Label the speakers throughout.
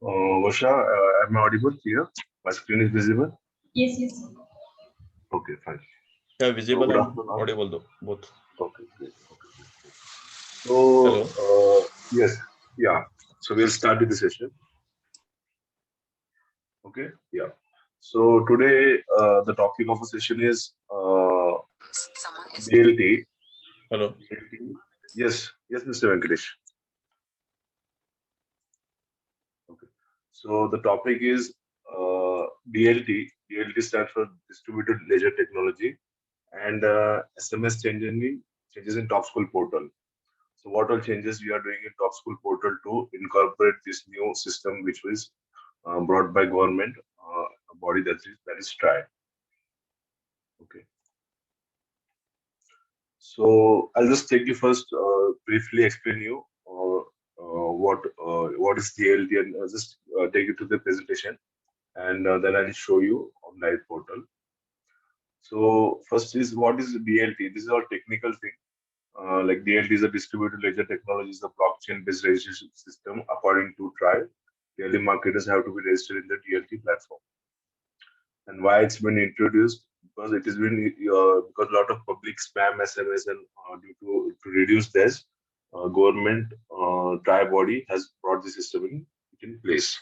Speaker 1: Varsha, am I audible here? My screen is visible?
Speaker 2: Yes, yes.
Speaker 1: Okay, fine.
Speaker 3: Yeah,
Speaker 1: So,
Speaker 3: visible
Speaker 1: good
Speaker 3: and
Speaker 1: afternoon.
Speaker 3: audible though, both.
Speaker 1: Okay, great. Okay, great. So,
Speaker 3: Hello.
Speaker 1: yes, yeah. So, we'll start with the session. Okay, yeah. So, today, the topic of the session is DLT.
Speaker 3: Hello.
Speaker 1: DLT. Yes, yes, Mr. Venkatesh. Okay. So, the topic is DLT. DLT stands for Distributed Ledger Technology, and SMS changes in Top School portal. So what all changes we are doing in Top School portal to incorporate this new system, which was brought by government, a body that is TRI. Okay. So I'll just take you first, briefly explain you what is DLT, and just take you to the presentation, and then I'll show you on live portal. So first is what is DLT? This is all technical thing. Like DLT is a distributed ledger technology, is a blockchain-based registration system. According to TRI, daily marketers have to be registered in the DLT platform. And why it's been introduced? Because it has been because a lot of public spam SMS, and due to reduce this, government TRI body has brought the system in place.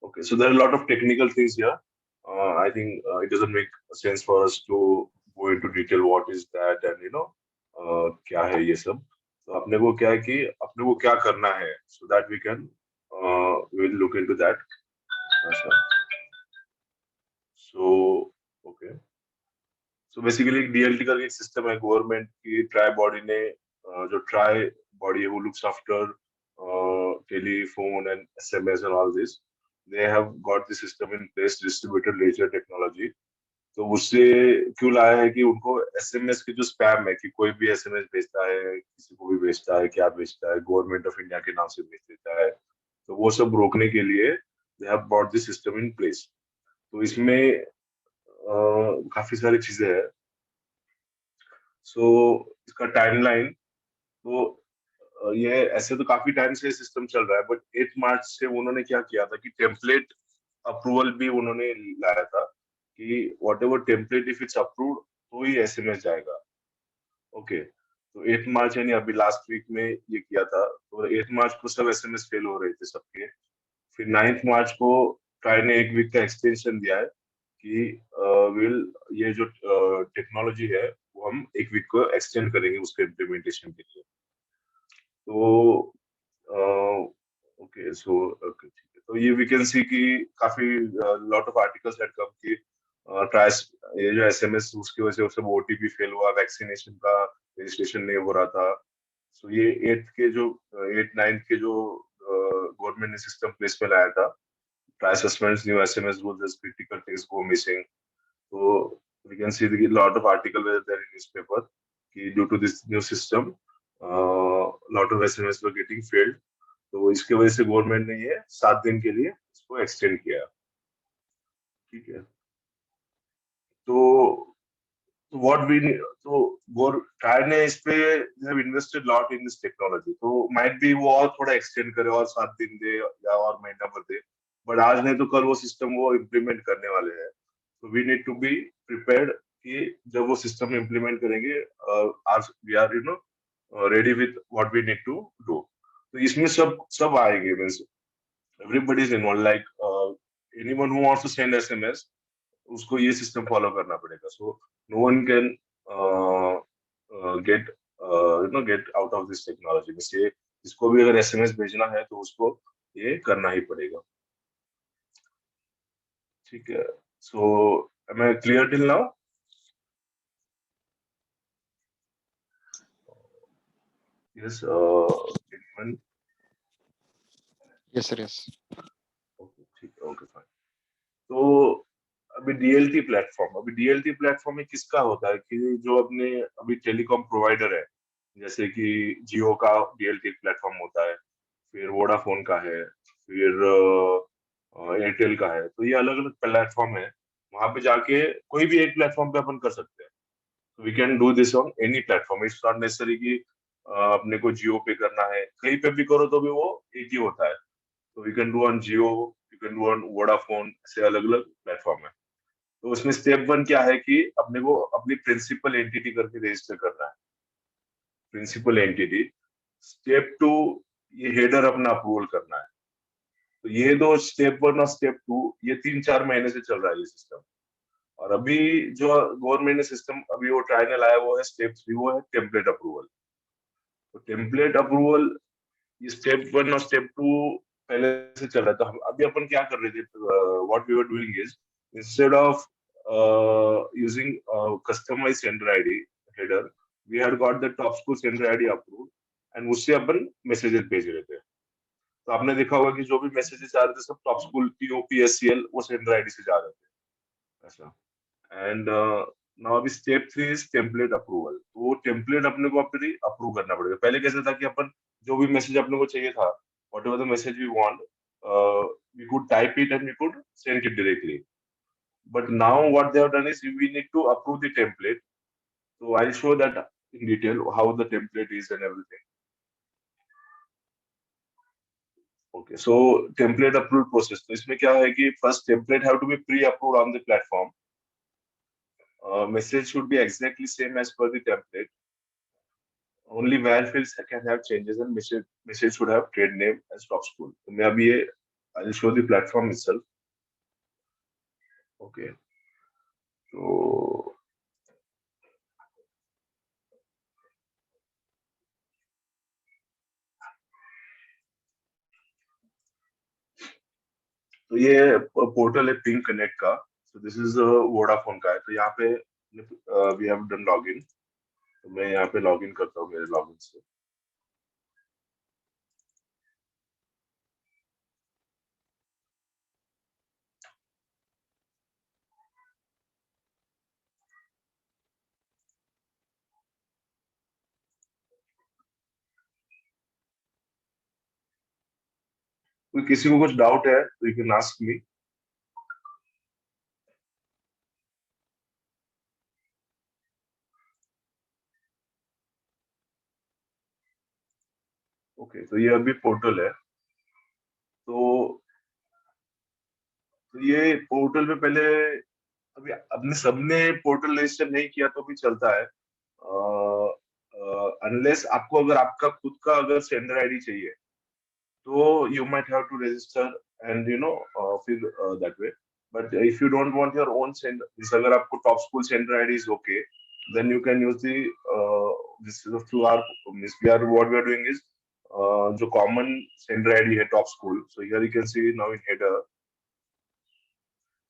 Speaker 1: Okay, so there are a lot of technical things here. I think it doesn't make sense for us to go into detail what is that, and क्या है ये सब. तो अपने को क्या है कि अपने को क्या करना है, so that we will look into that. अच्छा. So okay. So basically DLT का एक सिस्टम है गवर्नमेंट की ट्राई बॉडी ने, जो ट्राई बॉडी है, who looks after telephone and SMS and all this. They have got the system in place, distributed ledger technology. तो उससे क्यों लाया है कि उनको एसएमएस की जो स्पैम है, कि कोई भी एसएमएस भेजता है, किसी को भी भेजता है, क्या भेजता है, गवर्नमेंट ऑफ इंडिया के नाम से भेज देता है, तो वो सब रोकने के लिए they have brought this system in place. तो इसमें काफी सारी चीजें हैं. सो इसका टाइमलाइन तो ये ऐसे तो काफी टाइम से सिस्टम चल रहा है, बट 8 मार्च से उन्होंने क्या किया था कि टेम्पलेट अप्रूवल भी उन्होंने लाया था, कि what ever template if it's approved तो ही एसएमएस जाएगा. ओके. तो 8 मार्च यानी अभी लास्ट वीक में ये किया था. तो 8 मार्च को सब एसएमएस फेल हो रहे थे सबके. फिर 9 मार्च को ट्राई ने एक वीक का एक्सटेंशन दिया है कि विल ये जो टेक्नोलॉजी है वो हम एक वीक को एक्सटेंड करेंगे उसके इम्प्लीमेंटेशन के लिए. तो ओके, सो ओके, ठीक है. तो ये वी कैन सी कि काफी lot of articles had come कि ट्राइस, ये जो एसएमएस उसकी वजह से वो सब ओटीपी फेल हुआ, वैक्सीनेशन का रजिस्ट्रेशन नहीं हो रहा था. सो ये 8 9 के जो गवर्नमेंट ने सिस्टम प्लेस में लाया था, TRAI suspends new SMS rules as critical text go missing. तो we can see lot of article there in newspaper कि due to this new system lot of SMS were getting failed. तो इसके वजह से government ने ये 7 दिन के लिए इसको एक्सटेंड किया. ठीक है. तो व्हाट वी तो गोर ट्राई ने इस पे have invested lot in this technology. तो माइट बी वो और थोड़ा एक्सटेंड करे और 7 दिन दे या और महीना भर दे, बट आज नहीं तो कल वो सिस्टम वो इम्प्लीमेंट करने वाले हैं. तो we need to be prepared कि जब वो सिस्टम इम्प्लीमेंट करेंगे, आज we are ready with what we need to do. तो इसमें सब सब आएंगे, means everybody is involve, like anyone who wants to send SMS, उसको ये सिस्टम फॉलो करना पड़ेगा. So no one can get get out of this technology. Means ये इसको भी अगर एसएमएस भेजना है तो उसको ये करना ही पड़ेगा. ठीक है. So am I clear till now? Yes.
Speaker 4: Yes, sir. Yes.
Speaker 1: Okay, ठीक है. Okay, fine. तो अभी डीएलटी प्लेटफॉर्म में किसका होता है कि जो अपने अभी टेलीकॉम प्रोवाइडर है, जैसे कि जियो का डीएलटी प्लेटफॉर्म होता है, फिर वोडाफोन का है, फिर एयरटेल का है. तो ये अलग अलग प्लेटफॉर्म है. वहां पे जाके कोई भी एक प्लेटफॉर्म पे अपन कर सकते हैं. We can do this on any platform. It's not necessary कि अपने को जियो पे करना है, कहीं पे भी करो तो भी वो एक ही होता है. तो you can do on Jio, you can do on Vodafone, ऐसे अलग अलग प्लेटफॉर्म है। तो उसमें स्टेप 1 क्या है कि अपने को अपनी प्रिंसिपल एंटिटी करके रजिस्टर करना है, प्रिंसिपल एंटिटी। स्टेप 2, ये हेडर अपना अप्रूवल करना है। तो ये दो स्टेप 1 और स्टेप 2, ये 3-4 महीने से चल रहा है ये सिस्टम। और अभी जो गवर्नमेंट ने सिस्टम अभी वो ट्रायल लाया वो है स्टेप 3, वो है टेम्पलेट अप्रूवल। तो टेम्पलेट अप्रूवल, ये स्टेप 1 और स्टेप 2 पहले से चल रहा है। तो हम अभी अपन क्या कर रहे थे, what we were doing is, instead of using customise sender ID header, we had got the top school sender ID approved, and उससे अपन मैसेजेस भेज रहे थे। तो आपने देखा होगा कि जो भी मैसेजेस आ रहे थे सब टॉप स्कूल TOPSCL वो सेंडर आईडी से जा रहे थे, ऐसा। एंड नाउ अभी स्टेप 3 इज टेम्पलेट अप्रूवल। तो वो टेम्पलेट अपने को अपनी अप्रूव करना पड़ेगा। पहले कैसे था कि अपन जो भी मैसेज अपने को चाहिए था, whatever the message we want, we could type it and we could send it directly. But now what they have done is we need to approve the template. So I'll show that in detail how the template is and everything. Okay, so template approval process. तो इसमें क्या है कि first template have to be pre-approved on the platform. Message should be exactly same as per the template. Only where fields can have changes and message should have trade name as top school. तो मैं अभी ये I'll show the platform itself. Okay, so तो ये portal है pink connect का। So this is Vodafone का है। तो यहाँ पे we have done login. तो मैं यहाँ पे लॉगिन करता हूँ मेरे लॉगिन से। कोई किसी को कुछ डाउट है तो you can ask me. Okay, तो ये अभी पोर्टल है। तो ये पोर्टल पे पहले अभी अपने सबने पोर्टल रजिस्टर नहीं किया तो भी चलता है, अनलेस आपको अगर आपका खुद का अगर सेंडर आईडी चाहिए तो you might have to register and फिर that way. But if you don't want your own sender, अगर आपको top school sender ID is okay, then you can use the this is through our miss we are what we are doing is जो common sender ID है top school. So here you can see now in header.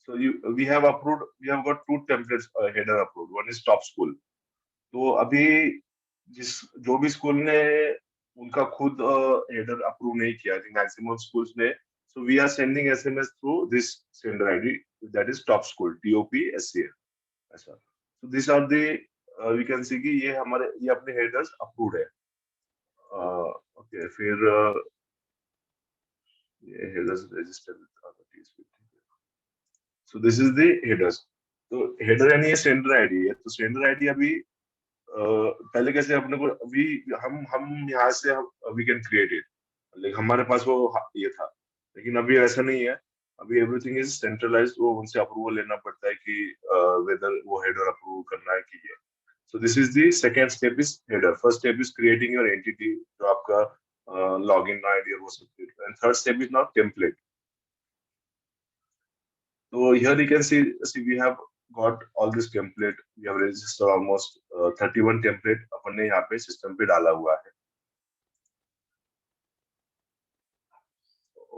Speaker 1: So we have approved, we have got two templates header approved. One is top school. तो अभी जो भी school ने उनका खुद header approve नहीं किया, आई थिंक मैक्सिमम स्कूल्स ने, so we are sending SMS through this sender ID, that is top school TOPSCL, ऐसा। So these are the we can see कि ये अपने हेडर्स अप्रूव्ड है। ओके, फिर ये headers register with. So this is the headers. तो header यानी ये सेंडर आईडी है। तो सेंडर आईडी अभी पहले कैसे अपने को अभी हम यहाँ से we can create it, like हमारे पास वो ये था, लेकिन अभी ऐसा नहीं है। अभी एवरीथिंग इज सेंट्रलाइज्ड। वो उनसे अप्रूवल लेना पड़ता है कि वेदर वो हेडर अप्रूव करना है कि ये। So this is the second step is header. First step is creating your entity, जो आपका लॉगिन आईडी और वो सब। And third step is not template. So here you can see we have got all this template. We have registered almost 31 template अपन ने यहाँ पे system पे डाला हुआ है।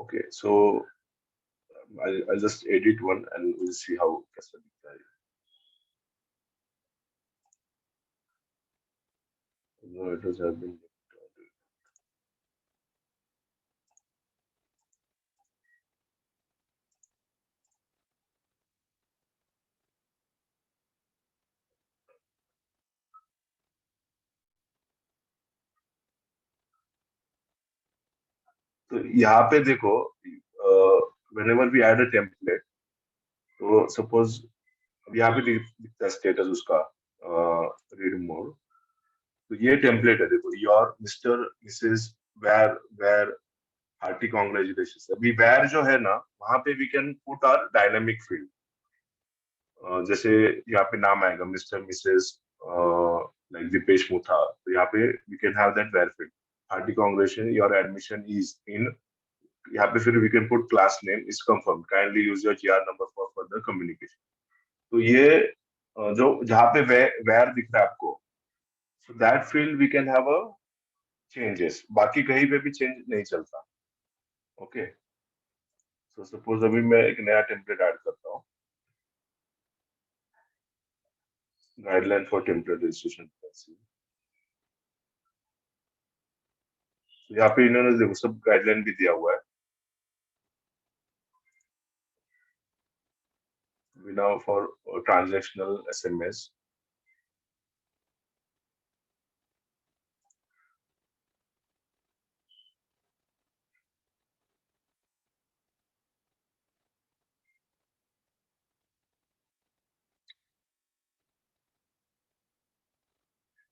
Speaker 1: Okay, so I'll just edit one and we'll see how कैसा दिखता है। No, it has been तो यहाँ पे देखो, whenever we add a template, तो suppose यहाँ पे दिखता है स्टेटस उसका रीड मोड। तो ये टेम्पलेट है, देखो, your mister missus where where hearty congratulation. अभी वेयर जो है ना, वहां पे we can put our dynamic field. जैसे यहाँ पे नाम आएगा mister missus like Dipesh Mutha, तो यहाँ पे we can have that where field. Hearty congratulation, your admission is in, यहाँ पे फिर we can put class name is confirm, kindly use your GR number for further communication. तो ये जो जहाँ पे वेयर दिख रहा है आपको, so that field we can have a changes, बाकी कहीं पे भी चेंज नहीं चलता। ओके, सो सपोज अभी मैं एक नया टेम्पलेट ऐड करता हूँ, गाइडलाइन फॉर टेम्पलेट रजिस्ट्रेशन। यहाँ पे इन्होंने देखो सब गाइडलाइन भी दिया हुआ है। now for transactional SMS,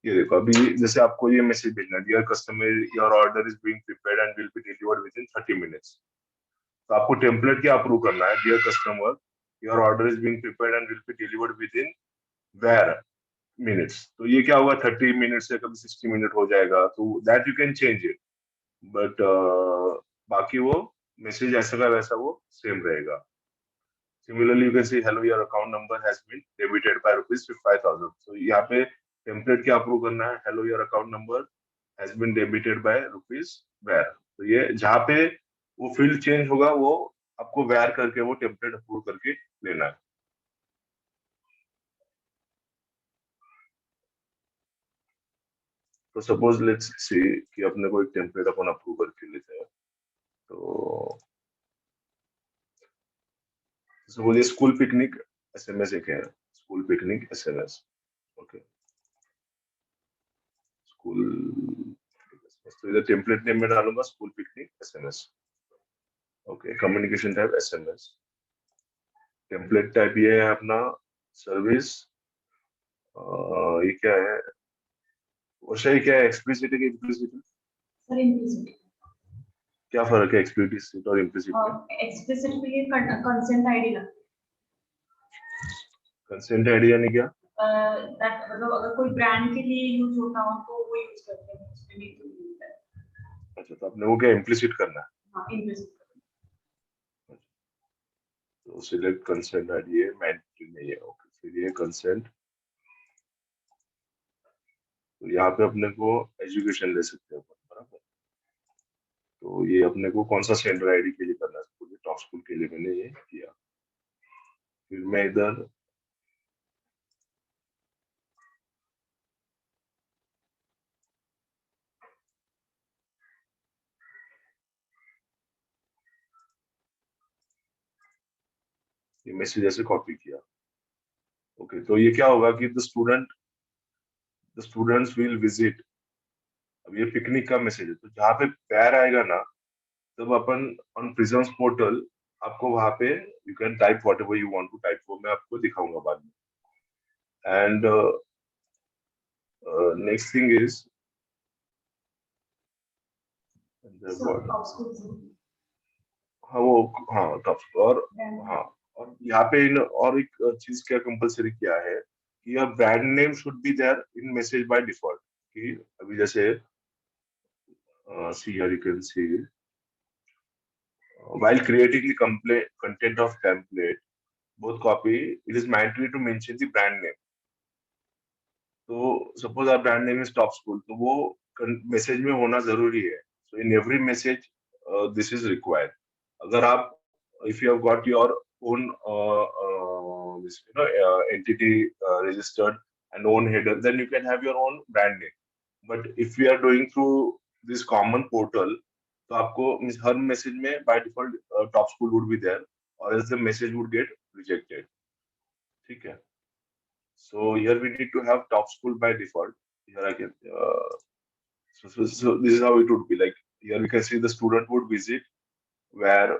Speaker 1: ये देखो अभी जैसे आपको ये मैसेज भेजना है, dear customer your order is being prepared and will be delivered within 30 minutes. तो आपको टेम्पलेट क्या अप्रूव करना है, dear customer your order is being prepared and will be delivered within where minutes. तो ये क्या होगा, 30 minute से कभी 60 मिनट हो जाएगा, तो that you can change it, but बाकी वो मैसेज ऐसा का वैसा वो सेम रहेगा। Similarly, you can say hello, your account number has been debited by rupees 5,000. So यहाँ पे टेम्पलेट क्या अप्रूव करना है, hello, your account number has been debited by rupees where। तो ये जहाँ पे वो फील्ड चेंज होगा वो आपको वेयर करके वो टेम्पलेट अप्रूव करके लेना है। तो सपोज लेट्स सी कि अपने को एक टेम्पलेट अपन अप्रूव करके लेते हैं। तो सपोज ये स्कूल पिकनिक एसएमएस एक है, school picnic SMS. Okay, school, तो इधर टेम्पलेट नेम में डालूंगा school picnic SMS. Okay, communication type SMS, template type ये है अपना सर्विस। ये क्या है, वर्षा ये क्या है, एक्सप्लिसिट है कि इम्प्लिसिट है?
Speaker 2: Sir implicit.
Speaker 1: क्या फर्क है एक्सप्लिसिट और इम्प्लिसिट में?
Speaker 2: एक्सप्लिसिट में ये कंसेंट आईडी लगता
Speaker 1: कंसेंट आईडी यानी क्या?
Speaker 2: है, मतलब अगर कोई ब्रांड के लिए यूज होता हो तो वो यूज करते हैं, उसमें नहीं तो यूज है।
Speaker 1: अच्छा, तो अपने को क्या इम्प्लिसिट करना है?
Speaker 2: हाँ, इम्प्लिसिट।
Speaker 1: तो सिलेक्ट कंसेंट आईडी है, मैंडेटरी नहीं है। ओके, फिर ये कंसेंट, तो यहाँ पे अपने को एजुकेशन ले सकते हैं बराबर। तो ये अपने को कौन सा सेंडर आईडी के लिए करना है, टॉप स्कूल के लिए मैंने ये किया। फिर मैं इधर ये मैसेज ऐसे कॉपी किया। ओके, तो ये क्या होगा कि द स्टूडेंट्स विल विजिट, अब ये पिकनिक का मैसेज है, तो जहाँ पे पैर आएगा ना, तब अपन ऑन प्रिजम्स पोर्टल आपको वहां पे you can type whatever you want to type, वो मैं आपको दिखाऊंगा बाद में। एंड नेक्स्ट थिंग इज हाँ वो, हाँ टॉप, और हाँ, और यहाँ पे और एक चीज क्या कंपलसरी किया है कि your brand name should be there in message by default. कि अभी जैसे see here you can see while creating the content of template both copy, it is mandatory to mention the brand name। तो suppose आप brand name is top school, तो वो message में होना जरूरी है। So in every message this is required. अगर आप if you have got your own entity registered and own header, then you can have your own brand name, but if we are doing through this common portal, तो आपको हर message में by default top school would be there, और else the message would get rejected. ठीक है, so here we need to have top school by default। here I can so this is how it would be like, here we can see the student would visit where,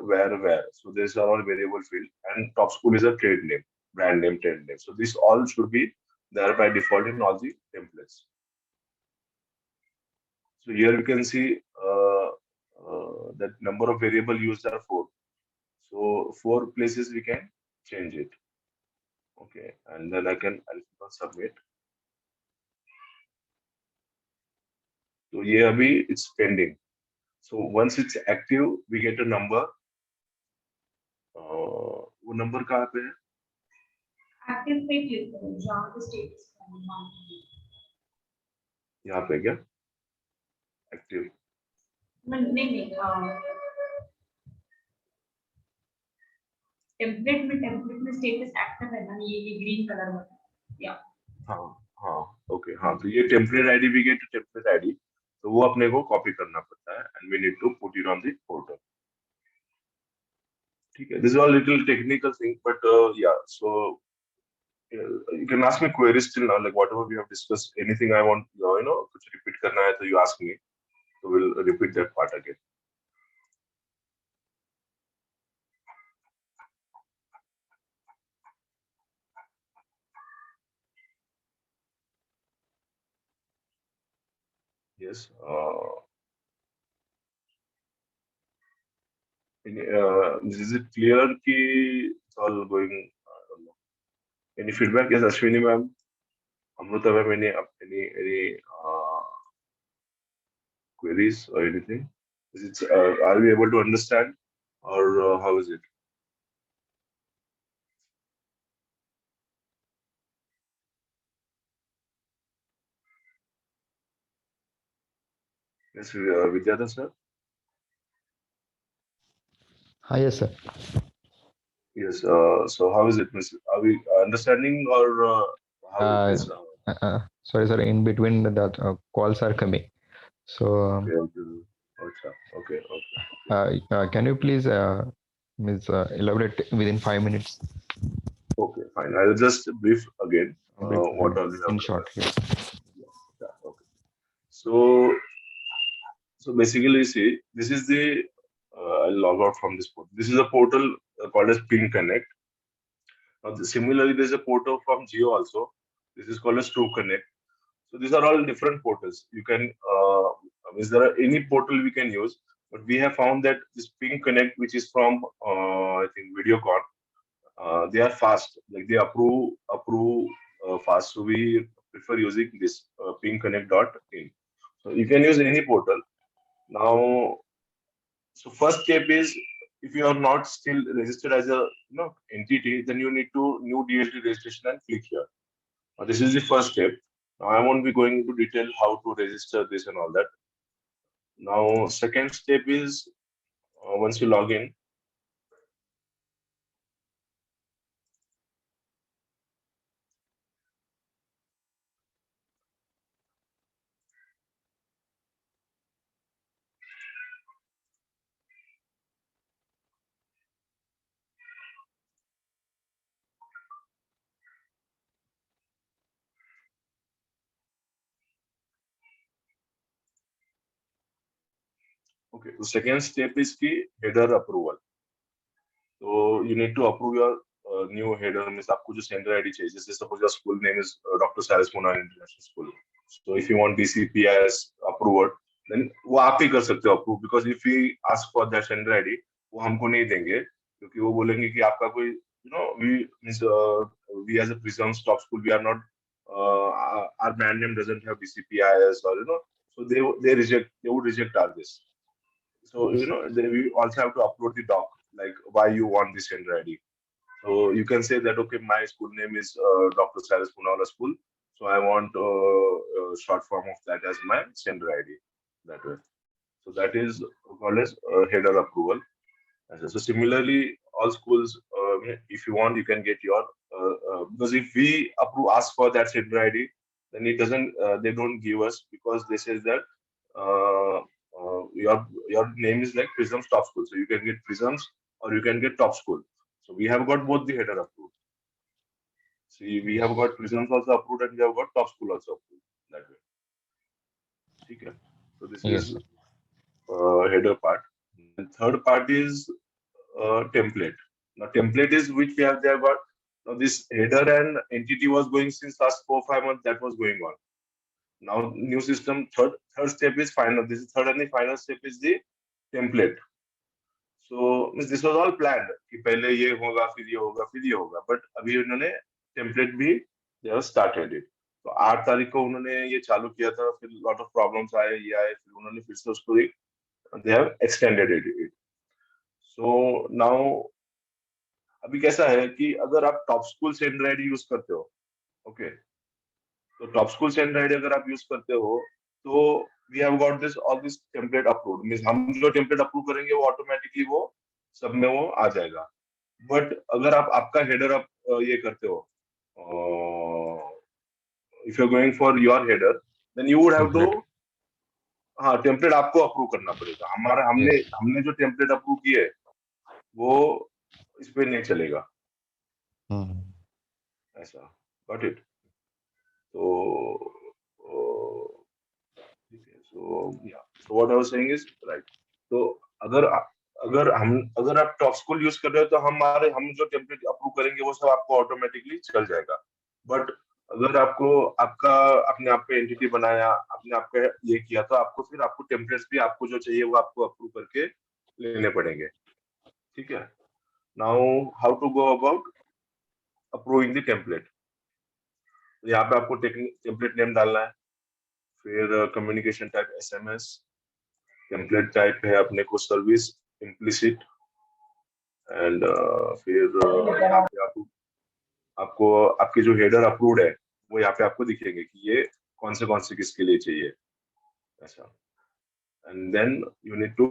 Speaker 1: so these are all variable field, and top school is a trade name, brand name, trade name, so this all should be there by default in all the templates। So here we can see that number of variable used are 4. So 4 places we can change it. Okay, and then I'll click on submit. So ये अभी it's pending. So once it's active, we get a number. वो number कहाँ पे है?
Speaker 2: Active पे click करो जहाँ पे स्टेटस
Speaker 1: यहाँ पे क्या? Active.
Speaker 2: नहीं टेम्पलेट में स्टेटस एक्टिव है ना ये ग्रीन कलर में या
Speaker 1: हाँ ओके हाँ तो ये template ID we get template ID तो वो अपने को कॉपी करना पड़ता है and we need to put it on the portal ठीक है this is all little technical thing but yeah so you can ask me queries till now like whatever we have discussed anything I want कुछ repeat करना है तो you ask me so we'll repeat that part again yes is it clear कि it's all going I don't know any feedback yes Ashwini ma'am Amruta ma'am any queries or anything is it are we able to understand or how is it yes Vidyadhar sir
Speaker 4: Yes, sir.
Speaker 1: yes so how is it miss are we understanding or how it is
Speaker 4: Sorry, sir. In between the calls are coming. So,
Speaker 1: okay okay
Speaker 4: can you please elaborate within 5 minutes?
Speaker 1: okay fine I'll just brief again what are we
Speaker 4: In short, yes.
Speaker 1: yeah okay so basically see this is the I'll log out from this portal this is a portal called as Ping Connect now similarly there's a portal from Jio also this is called as True Connect so these are all different portals you can is there any portal we can use but we have found that this Ping Connect which is from I think Videocon they are fast like they approve fast so we prefer using this pingconnect.in so you can use any portal now so first step is if you are not still registered as a entity then you need to new DLT registration and click here now, this is the first step now I won't be going into detail how to register this and all that now second step is once you log in okay the second step is the header approval so you need to approve your new header means आपको जो sender ID चाहिए जैसे suppose your school name is Dr. Saras Poonawalla International School so if you want DCPIS approved then वो आप ही कर सकते हो approve because if we ask for that sender ID वो हमको नहीं देंगे क्योंकि वो बोलेंगे कि आपका कोई we means we as a Prism Top School we are not our brand name doesn't have DCPIS or so they would reject our this so we also have to upload the doc like why you want this sender ID so you can say that okay my school name is Dr. Saras Poonawalla School so I want short form of that as my sender ID that way so that is called as header approval so similarly all schools if you want you can get your because if we ask for that sender ID then it doesn't they don't give us because they says that uh, your name is like Prism's Top School so you can get Prisms or you can get Top School so we have got both the header approved see we have got Prisms also approved and we have got Top School also approved that way okay so this
Speaker 4: Yes,
Speaker 1: is
Speaker 4: sir.
Speaker 1: header part and third part is template now template is which we have there got now this header and entity was going since last 4-5 months that was going on now new system third step is final this is third and the final step is the template. So this was all planned कि पहले ये होगा फिर ये होगा फिर ये होगा, but अभी उन्होंने template भी they have started it. तो 8 तारीख को उन्होंने ये चालू किया था, फिर lot of problems आए, ये आए, फिर उन्होंने फिर से उसको they have extended it. So now अभी कैसा है कि अगर आप टॉप स्कूल से एंड्रॉइड यूज करते हो, ओके, तो टॉप स्कूल से एंड्रॉइड अगर आप यूज करते हो तो we have got this all this template approved, means हम जो टेम्पलेट अप्रूव करेंगे वो ऑटोमेटिकली वो सब में वो आ जाएगा. बट अगर आप आपका हेडर आप ये करते हो, if you are going for your header, then you would have to, हाँ, टेम्पलेट आपको अप्रूव करना पड़ेगा. हमने जो टेम्पलेट अप्रूव किए वो इस पे नहीं चलेगा. ऐसा, गॉट इट. तो so what I was saying is right. तो अगर आप टॉप स्कूल यूज कर रहे हो तो हम जो टेम्पलेट अप्रूव करेंगे वो सब आपको ऑटोमेटिकली चल जाएगा. बट अगर आपका अपने आप पे एंटिटी बनाया, अपने आप का ये किया, तो आपको टेम्पलेट्स भी आपको जो चाहिए वो आपको अप्रूव करके लेने पड़ेंगे. ठीक है. Now how to go about approving the template. यहाँ पे आपको टेम्पलेट नेम डालना है, फिर communication type SMS, template type है अपने को सर्विस इम्प्लिसिट, एंड फिर यहाँ पे आपको आपके जो हेडर अप्रूव्ड है वो यहाँ पे आपको दिखेंगे कि ये कौन से किसके लिए चाहिए, ऐसा. And then you need to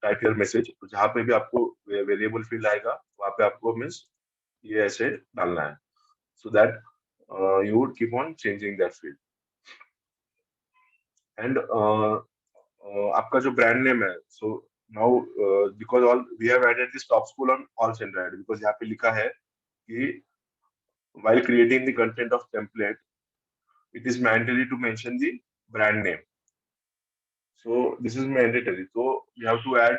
Speaker 1: type your message. तो जहाँ पे भी आपको वेरिएबल फील्ड आएगा वहाँ पे आपको मीन्स ये ऐसे डालना है, so that you would keep on changing that field. And आपका जो brand name है, so now because we have added this top school on all Android, because यहाँ पे लिखा है कि while creating the content of template, it is mandatory to mention the brand name. So this is mandatory. So you have to add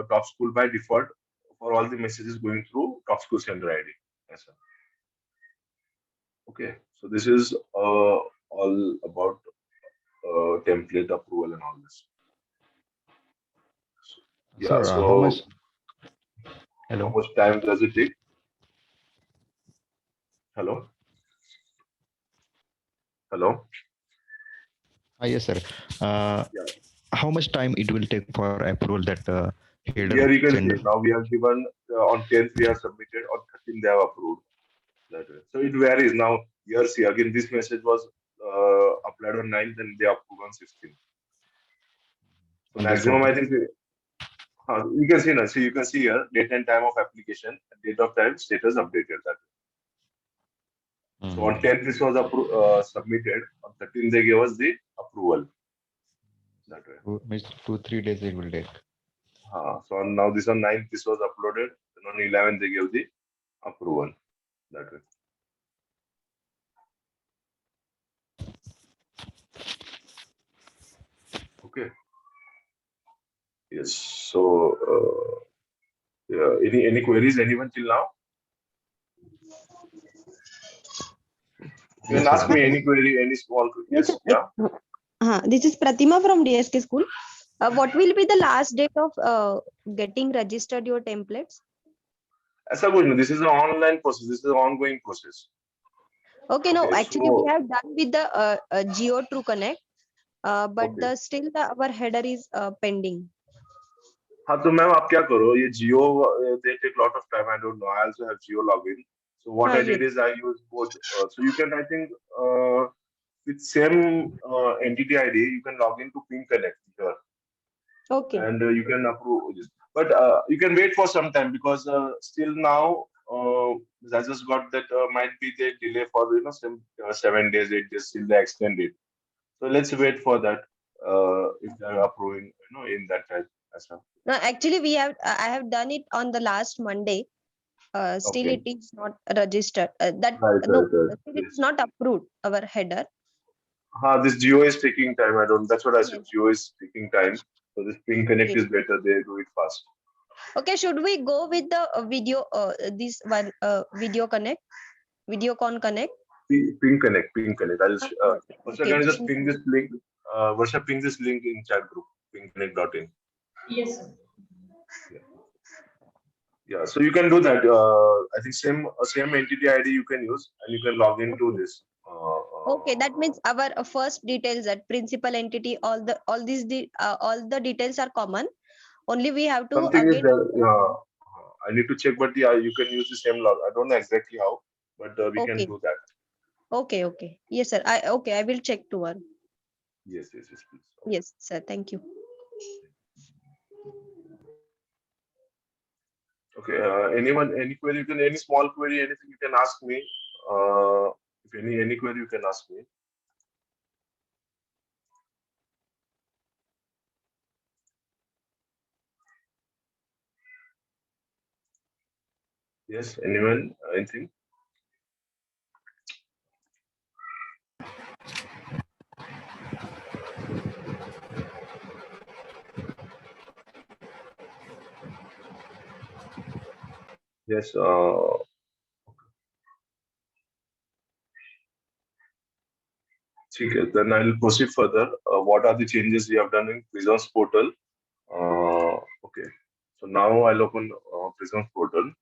Speaker 1: top school by default for all the messages going through top school sender ID. ऐसा. Okay, so this is all about template approval and all this. Yeah.
Speaker 4: Sir,
Speaker 1: So
Speaker 4: how much? Hello.
Speaker 1: how much time does it take? Hello. Hello.
Speaker 4: Yes, sir.
Speaker 1: Yeah.
Speaker 4: How much time it will take for approval that header?
Speaker 1: Here you can
Speaker 4: sender?
Speaker 1: see now we have given on 10th we have submitted, on 13th they have approved. That way. So it varies. Now here see again this message was applied on 9th and they approved on 16th. So maximum I think you can see now. So you can see here date and time of application, date of time, status updated. That way. So on 10th this was submitted. On 13th they gave us the approval. That way.
Speaker 4: Means 2-3 days it will take.
Speaker 1: So now this on 9th this was uploaded. Then on 11th they gave the approval. That way. Okay. Yes. So yeah. Any queries? Anyone till now? You can ask me any query, any small query. Yes. Yeah.
Speaker 5: This is Pratima from DSK School. What will be the last date of getting registered your templates?
Speaker 1: ऐसा कुछ नहीं. This is an online process. This is an ongoing process.
Speaker 5: Okay, no,
Speaker 1: Okay,
Speaker 5: actually
Speaker 1: so-
Speaker 5: we have done with the Geo True Connect, but
Speaker 1: Okay.
Speaker 5: still our header is pending.
Speaker 1: हाँ, तो ma'am आप क्या करो, ये जियो they take lot of time. I don't know. I also have Geo login. So what I did is I use both. So you can, I think, with same entity ID, you can log into Ping Connect here,
Speaker 5: Okay.
Speaker 1: and you can approve this. But you can wait for some time because still now I just got that might be the delay for 7 days, 8 days till they extend it. So let's wait for that if they are approving in that time as well.
Speaker 5: No, actually I have done it on the last Monday. Still
Speaker 1: Okay.
Speaker 5: it is not registered. That
Speaker 1: Right,
Speaker 5: no,
Speaker 1: right.
Speaker 5: still it's not approved, our header.
Speaker 1: This Geo is taking time. I don't. That's what I said.
Speaker 5: Yes.
Speaker 1: Geo is taking time. So this Ping Connect
Speaker 5: Yes.
Speaker 1: is better. They do it fast.
Speaker 5: Okay, should we go with the video, this one, Video Connect, Videocon Connect?
Speaker 1: Ping Connect. Ping Connect. I'll. Varsha,
Speaker 5: Okay,
Speaker 1: can you just
Speaker 5: Ping
Speaker 1: ping this link? Varsha, ping this link in chat group. Pingconnect.in.
Speaker 2: Yes, sir.
Speaker 1: Yeah, so you can do that. I think same entity ID you can use, and you can log into
Speaker 5: Okay.
Speaker 1: this.
Speaker 5: Okay, that means our first details, that principal entity, all the details are common. Only we have to
Speaker 1: Something is
Speaker 5: again.
Speaker 1: there. Yeah, I need to check, but yeah, you can use the same log. I don't know exactly how, but we can
Speaker 5: Okay,
Speaker 1: do that.
Speaker 5: okay, okay. Yes, sir. I will check to one.
Speaker 1: Yes, yes, yes, please. Okay.
Speaker 5: Yes, sir. Thank you.
Speaker 1: Okay. Anyone, any query, you can any small query, anything you can ask me. If any query you can ask me. Yes, anyone, anything? Yes. Okay, then I'll proceed further. What are the changes we have done in Prisons portal? Okay. So now I'll open Prisons portal.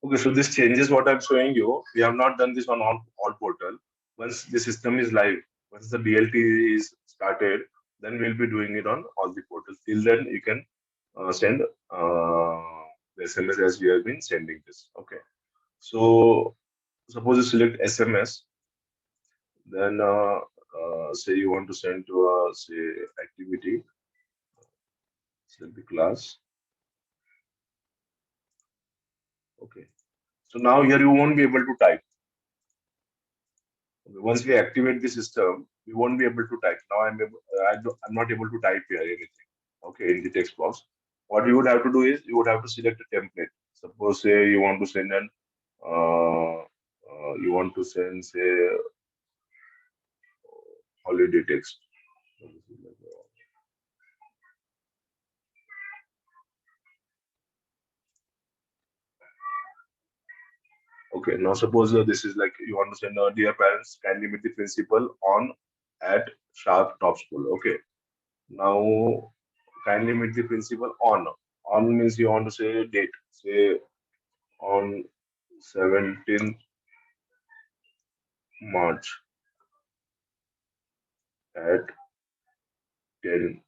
Speaker 1: Okay, so this changes what I'm showing you. We have not done this on all portal. Once the system is live, once the DLT is started, then we'll be doing it on all the portals. Till then, you can send the SMS as we have been sending this. Okay. So suppose you select SMS, then say you want to send to a say activity, select the class. Okay. So now here you won't be able to type. Once we activate the system, we won't be able to type. Now I'm not able to type here anything. Okay, in the text box. What you would have to do is you would have to select a template. Suppose say you want to send an you want to send say holiday text. Okay, now suppose this is like you want to send dear parents, kindly meet the principal on at sharp top school. Okay, now kindly meet the principal on. On means you want to say date. Say on 17th March at 10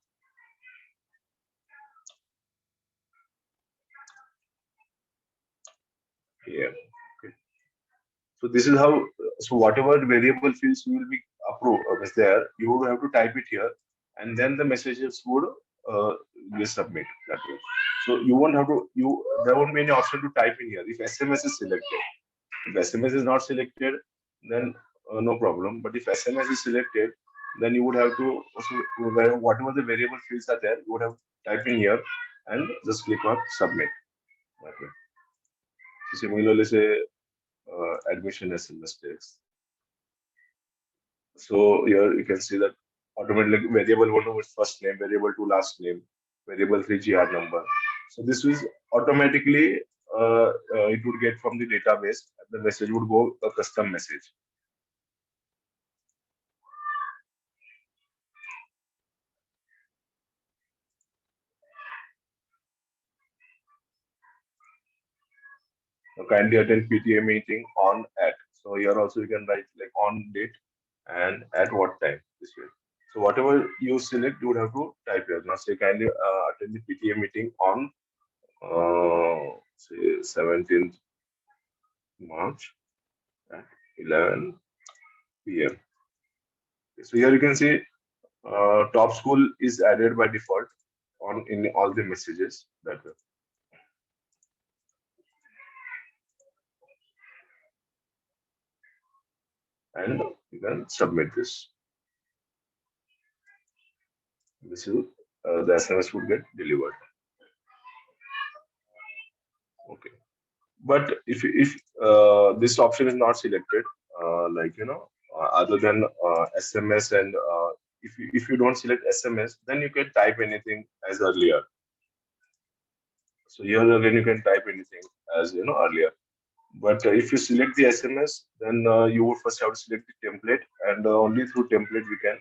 Speaker 1: a.m. Okay. So this is how. So whatever variable fields you will be approved is there, you would have to type it here, and then the messages would be submit that way. So you won't have to. There won't be any option to type in here if SMS is selected. If SMS is not selected, then no problem. But if SMS is selected, then you would have to also whatever the variable fields are there, you would have to type in here and just click on submit. That way. So similarly, say admission SMS text. So here you can see that automatically variable one was first name, variable two last name, variable three GR number. So this is automatically it would get from the database, and the message would go a custom message. Kindly attend PTA meeting on at. So here also you can write like on date and at what time this way. So whatever you select, you would have to type here. Now say kindly attend the PTA meeting on say 17th March at 11 p.m. So here you can see top school is added by default on in all the messages that way. And you can submit this. This is the SMS would get delivered. Okay. But if this option is not selected, like other than SMS, and if you don't select SMS, then you can type anything as earlier. So here again you can type anything as earlier. But if you select the SMS, then you would first have to select the template, and only through template we can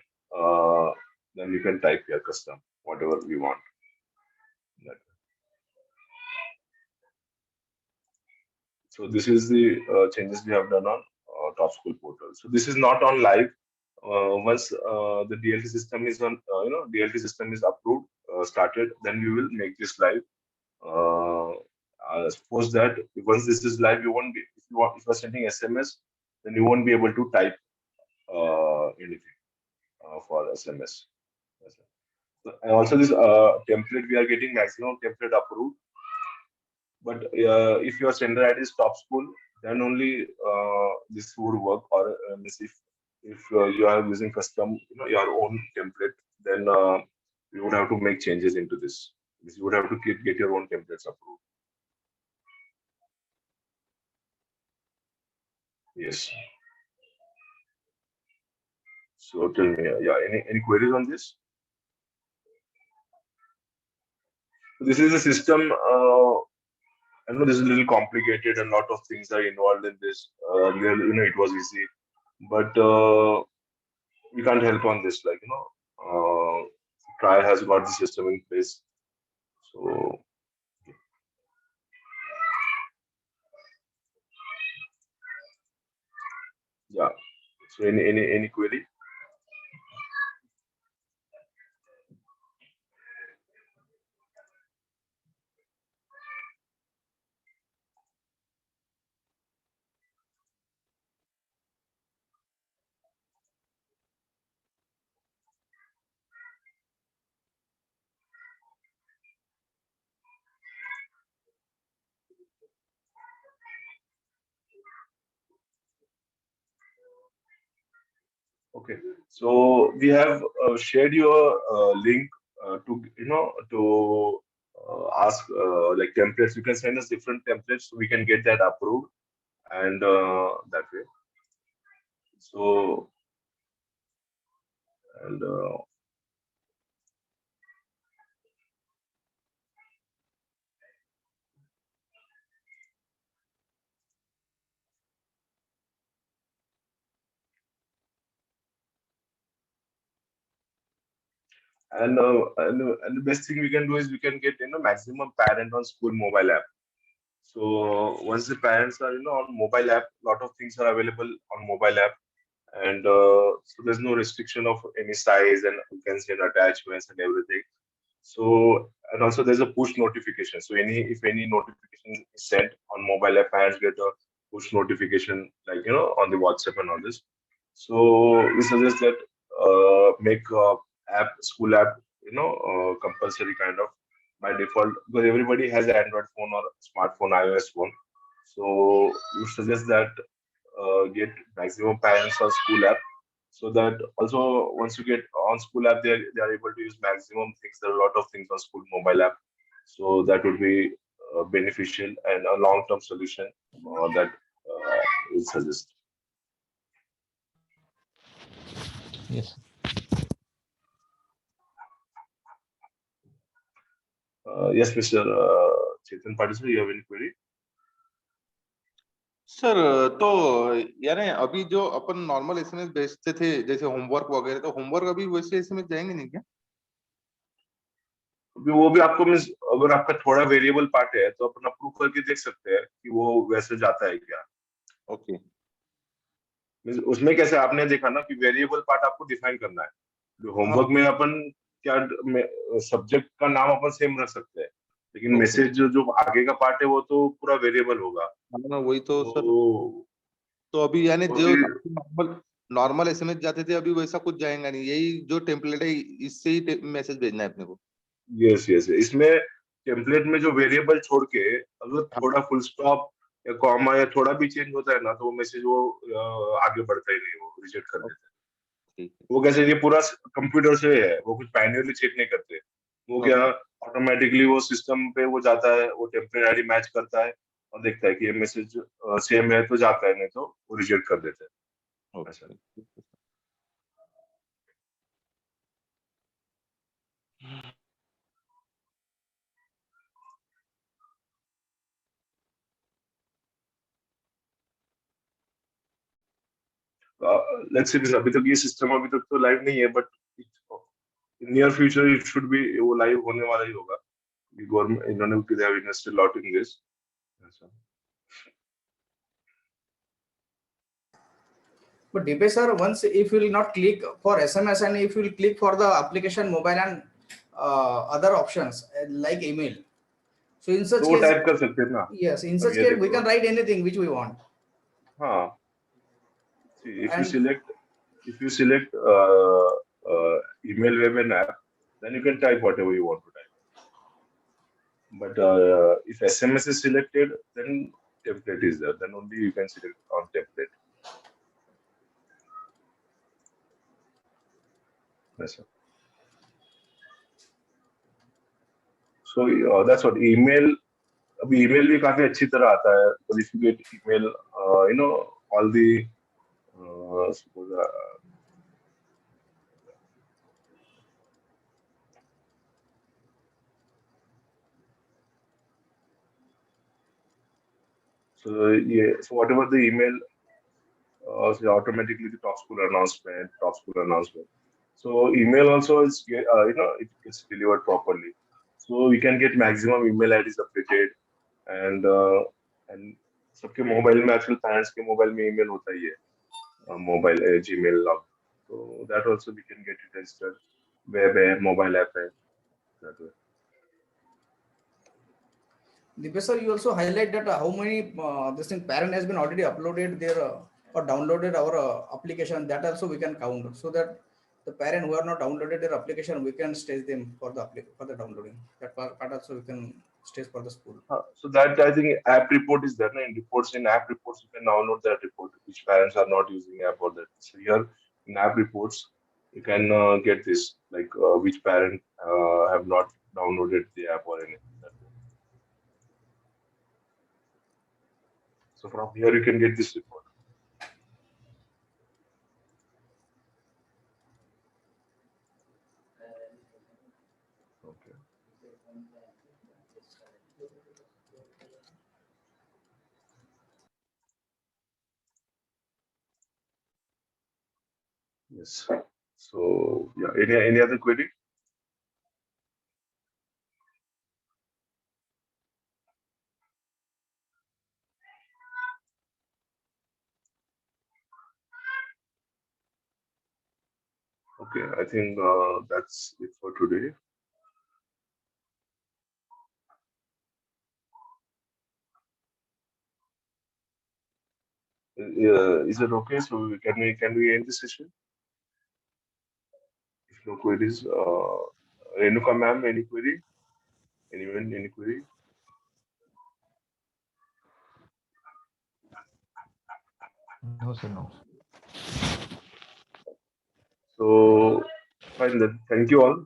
Speaker 1: then you can type your custom whatever we want. So this is the changes we have done on Top School portal. So this is not on live. Once the DLT system is on, DLT system is approved, started, then we will make this live. Suppose that once this is live, you won't be, if you are sending SMS, then you won't be able to type anything for SMS. And also this template, we are getting maximum template approved. But if your sender ID is Top School, then only this would work. Or if you are using custom, your own template, then you would have to make changes into this. You would have to get your own templates approved. Yes. So tell me, yeah, any queries on this? This is a system. I know this is a little complicated and a lot of things are involved in this. Earlier, it was easy, but we can't help on this. Like, TRAI has got the system in place. So, yeah. So, any query? Okay, so we have shared your link to ask like templates. You can send us different templates so we can get that approved, and that way. So and and the best thing we can do is we can get maximum parent on school mobile app. So once the parents are on mobile app, lot of things are available on mobile app, and so there's no restriction of any size, and you can send attachments and everything. So and also there's a push notification. So if any notification is sent on mobile app, parents get a push notification like on the WhatsApp and all this. So we suggest that make school app compulsory kind of by default, because everybody has an Android phone or smartphone, iOS phone. So we suggest that get maximum parents on school app, so that also once you get on school app, they are able to use maximum things. There are a lot of things on school mobile app, so that would be beneficial and a long term solution that we suggest.
Speaker 4: Yes.
Speaker 1: Yes, Mr. Chetan Patil, sir, you have any query?
Speaker 6: Sir तो यानी अभी जो अपन normal SMS भेजते थे जैसे homework वगैरह, तो homework अभी वैसे एसएमएस जाएंगे नहीं क्या?
Speaker 1: वो भी आपको मीन्स अगर आपका थोड़ा वेरिएबल पार्ट है तो अपन अप्रूव करके देख सकते हैं कि वो वैसे जाता है क्या.
Speaker 6: ओके.
Speaker 1: मीन्स उसमें कैसे आपने देखा ना कि वेरिएबल पार्ट आपको डिफाइन करना है. जो होमवर्क में अपन क्या सब्जेक्ट का नाम अपन सेम रख सकते हैं, लेकिन मैसेज जो आगे का पार्ट है वो तो पूरा वेरिएबल होगा.
Speaker 6: वही तो सर. तो अभी यानी जो नॉर्मल एसएमएस जाते थे अभी वैसा कुछ जाएगा नहीं, यही जो टेम्पलेट है इससे ही मैसेज भेजना है अपने को.
Speaker 1: यस यस, इसमें टेम्पलेट में जो वेरिएबल छोड़ के अगर थोड़ा फुल स्टॉप या कॉमा या थोड़ा भी चेंज होता है ना, तो वो मैसेज वो आगे बढ़ता ही नहीं, वो रिजेक्ट कर देता है. वो कैसे, ये पूरा कंप्यूटर से है, वो कुछ मैन्युअली चेक नहीं करते. वो क्या ऑटोमेटिकली वो सिस्टम पे वो जाता है, वो टेम्पलेट आईडी मैच करता है और देखता है कि ये मैसेज सेम है तो जाता है, नहीं तो वो रिजेक्ट कर देता है. अच्छा। लेट्स से अभी तक ये सिस्टम अभी तक तो लाइव नहीं है, but in near future it should be, वो लाइव होने वाला ही होगा। गवर्नमेंट इन्होंने they have invested lot in this.
Speaker 7: But Deepesh sir, once if you will not click for SMS and if you will click for the application mobile and other options like email, so in such
Speaker 1: तो वो
Speaker 7: case,
Speaker 1: type कर सकते हैं ना।
Speaker 7: yes, in
Speaker 1: अब
Speaker 7: such
Speaker 1: ये
Speaker 7: case we
Speaker 1: देखो।
Speaker 7: can write anything which we want.
Speaker 1: हाँ, see, if you
Speaker 7: And
Speaker 1: select email, web and app, then you can type whatever you want to type. But if SMS is selected, then template is there. Then only you can select on template. Yes, sir. So that's what email. अभी email भी काफी अच्छी तरह आता है. But if you get email, all the suppose, so whatever the email, so automatically the top school announcement. So email also is it gets delivered properly. So we can get maximum email IDs updated, and सबके mobile में आजकल parents के mobile में email होता ही है, mobile Gmail log, तो that also we can get it registered, web है, मोबाइल ऐप है, that way.
Speaker 7: Deepesh sir, you also highlight that how many this thing parent has been already uploaded their or downloaded our application. That also we can count, so that the parent who are not downloaded their application, we can stage them for the downloading. That part also we can stage for the school.
Speaker 1: So that I think app report is there. In reports, you can download that report which parents are not using app or that. So here in app reports, you can get this, like which parent have not downloaded the app or anything. That way. So from here you can get this report. Okay. Yes. So yeah, any other query? Okay, I think that's it for today. Is it okay? So can we end the session? If no queries, Renuka ma'am, any query? Anyone, any query?
Speaker 4: No, sir, no.
Speaker 1: So fine then. Thank you all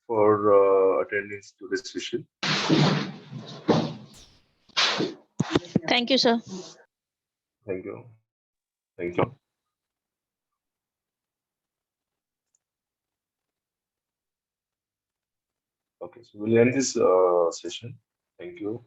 Speaker 1: for attending to this session.
Speaker 8: Thank you, sir.
Speaker 1: Thank you. Thank you. Okay, so we'll end this session. Thank you.